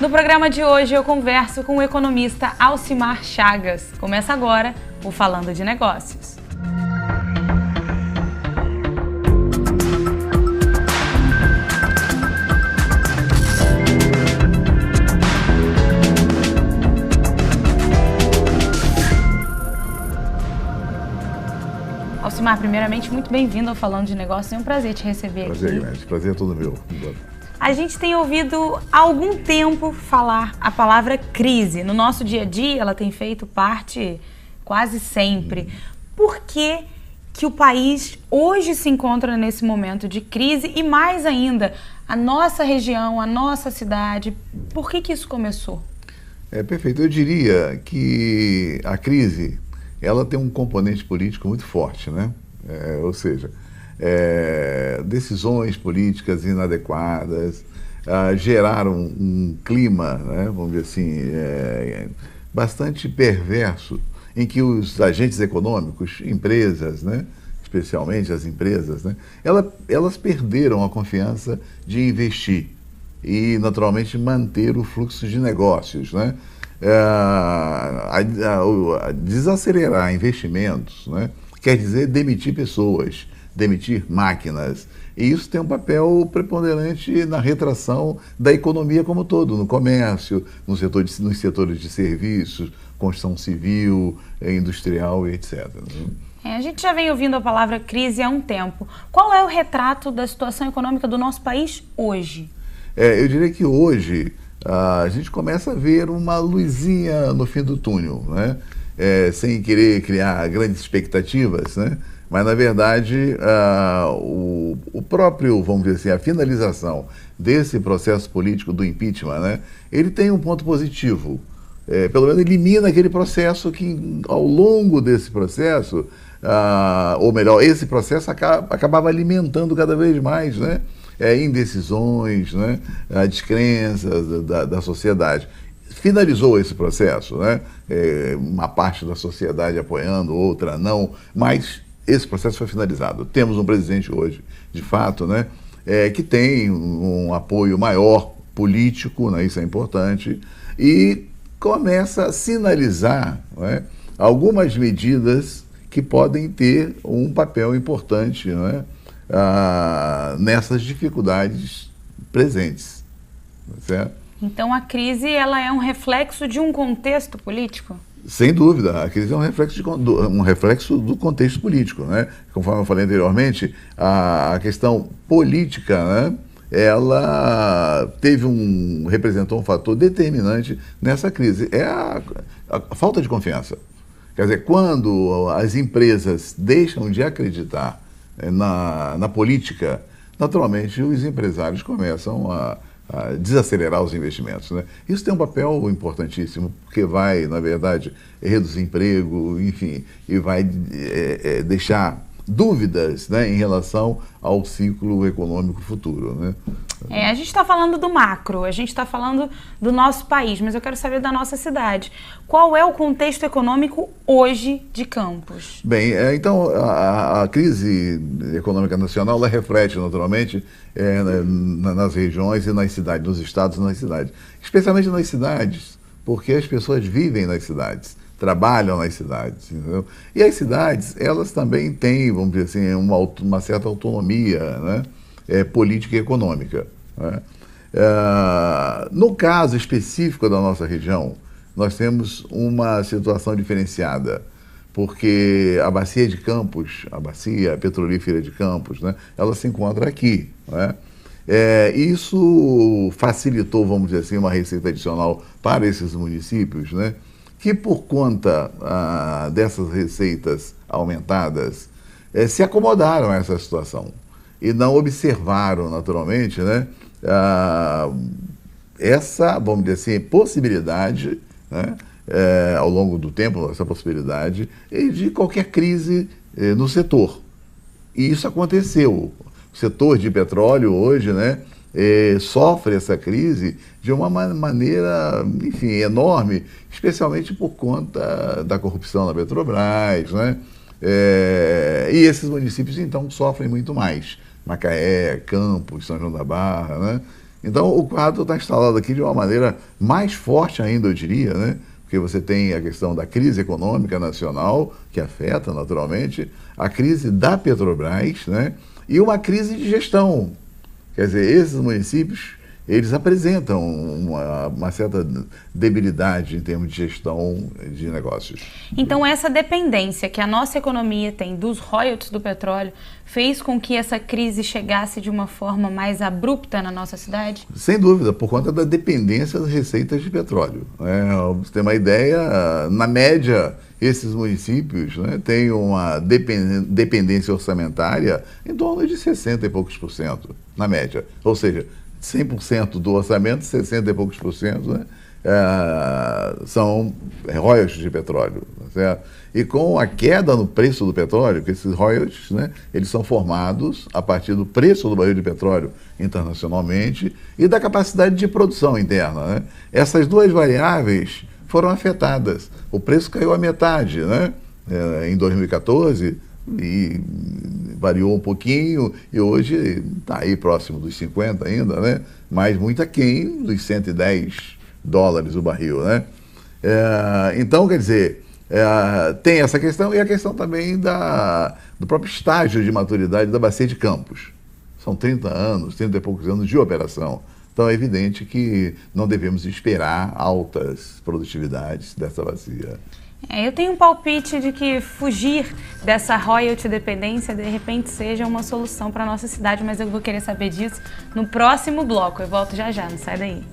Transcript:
No programa de hoje eu converso com o economista Alcimar Chagas. Começa agora o Falando de Negócios. Alcimar, primeiramente, muito bem-vindo ao Falando de Negócios. É um prazer te receber aqui. Prazer é todo meu. A gente tem ouvido há algum tempo falar a palavra crise. No nosso dia a dia, ela tem feito parte quase sempre. Por que o país hoje se encontra nesse momento de crise e, mais ainda, a nossa região, a nossa cidade? Por que isso começou? Perfeito. Eu diria que a crise, ela tem um componente político muito forte, né? Ou seja, decisões políticas inadequadas geraram um clima, né, vamos dizer assim, bastante perverso, em que os agentes econômicos, empresas, né, especialmente as empresas, né, elas perderam a confiança de investir e, naturalmente, manter o fluxo de negócios, né? Desacelerar investimentos, né, quer dizer demitir pessoas, demitir máquinas. E isso tem um papel preponderante na retração da economia como um todo, no comércio, nos setores de serviços, construção civil, industrial e etc. A gente já vem ouvindo a palavra crise há um tempo. Qual é o retrato da situação econômica do nosso país hoje? Eu diria que hoje a gente começa a ver uma luzinha no fim do túnel, né? Sem querer criar grandes expectativas, né? Mas, na verdade, o próprio, vamos dizer assim, a finalização desse processo político do impeachment, né, ele tem um ponto positivo. Pelo menos elimina aquele processo que, ao longo desse processo, ou melhor, esse processo acabava alimentando cada vez mais, né, indecisões, né, descrenças da sociedade. Finalizou esse processo, né, uma parte da sociedade apoiando, outra não, mas esse processo foi finalizado. Temos um presidente hoje, de fato, né, que tem um apoio maior político, né, isso é importante, e começa a sinalizar, né, algumas medidas que podem ter um papel importante, né, nessas dificuldades presentes. Certo? Então a crise ela é um reflexo de um contexto político? Sem dúvida, a crise é um reflexo do contexto político, né? Conforme eu falei anteriormente, a questão política, né, ela representou um fator determinante nessa crise. É a falta de confiança. Quer dizer, quando as empresas deixam de acreditar na política, naturalmente os empresários começam a desacelerar os investimentos, né? Isso tem um papel importantíssimo, porque vai, na verdade, reduzir emprego, enfim, e vai deixar dúvidas, né, em relação ao ciclo econômico futuro, né? A gente está falando do macro, a gente está falando do nosso país, mas eu quero saber da nossa cidade. Qual é o contexto econômico hoje de Campos? Bem, então a crise econômica nacional ela reflete naturalmente nas regiões e nas cidades, nos estados e nas cidades. Especialmente nas cidades, porque as pessoas vivem nas cidades, trabalham nas cidades, entendeu? E as cidades, elas também têm, vamos dizer assim, uma certa autonomia, né, política e econômica, né? No caso específico da nossa região, nós temos uma situação diferenciada, porque a bacia de Campos, a bacia petrolífera de Campos, né, ela se encontra aqui, né? Isso facilitou, vamos dizer assim, uma receita adicional para esses municípios, né, que por conta dessas receitas aumentadas, se acomodaram a essa situação e não observaram, naturalmente, né, essa, vamos dizer assim, possibilidade, né, ao longo do tempo, essa possibilidade de qualquer crise no setor. E isso aconteceu. O setor de petróleo hoje, né, sofre essa crise de uma maneira, enfim, enorme, especialmente por conta da corrupção na Petrobras, né? E esses municípios, então, sofrem muito mais. Macaé, Campos, São João da Barra, né? Então o quadro está instalado aqui de uma maneira mais forte ainda, eu diria, né? Porque você tem a questão da crise econômica nacional, que afeta naturalmente, a crise da Petrobras, né? E uma crise de gestão. Quer dizer, esses municípios, eles apresentam uma certa debilidade em termos de gestão de negócios. Então essa dependência que a nossa economia tem dos royalties do petróleo fez com que essa crise chegasse de uma forma mais abrupta na nossa cidade? Sem dúvida, por conta da dependência das receitas de petróleo. Né? Pra você ter uma ideia, na média, esses municípios, né, têm uma dependência orçamentária em torno de 60 e poucos por cento, na média. Ou seja, 100% do orçamento, 60 e poucos por cento, né, são royalties de petróleo. Certo? E com a queda no preço do petróleo, que esses royalties, né, eles são formados a partir do preço do barril de petróleo internacionalmente e da capacidade de produção interna. Né? Essas duas variáveis foram afetadas. O preço caiu à metade, né, em 2014, e variou um pouquinho, e hoje está aí próximo dos 50 ainda, né? Mas muito aquém dos 110 dólares o barril, né? Então, quer dizer, tem essa questão e a questão também do próprio estágio de maturidade da Bacia de Campos. São 30 anos, 30 e poucos anos de operação. Então é evidente que não devemos esperar altas produtividades dessa bacia. Eu tenho um palpite de que fugir dessa royalty dependência de repente seja uma solução para a nossa cidade, mas eu vou querer saber disso no próximo bloco. Eu volto já já, não sai daí.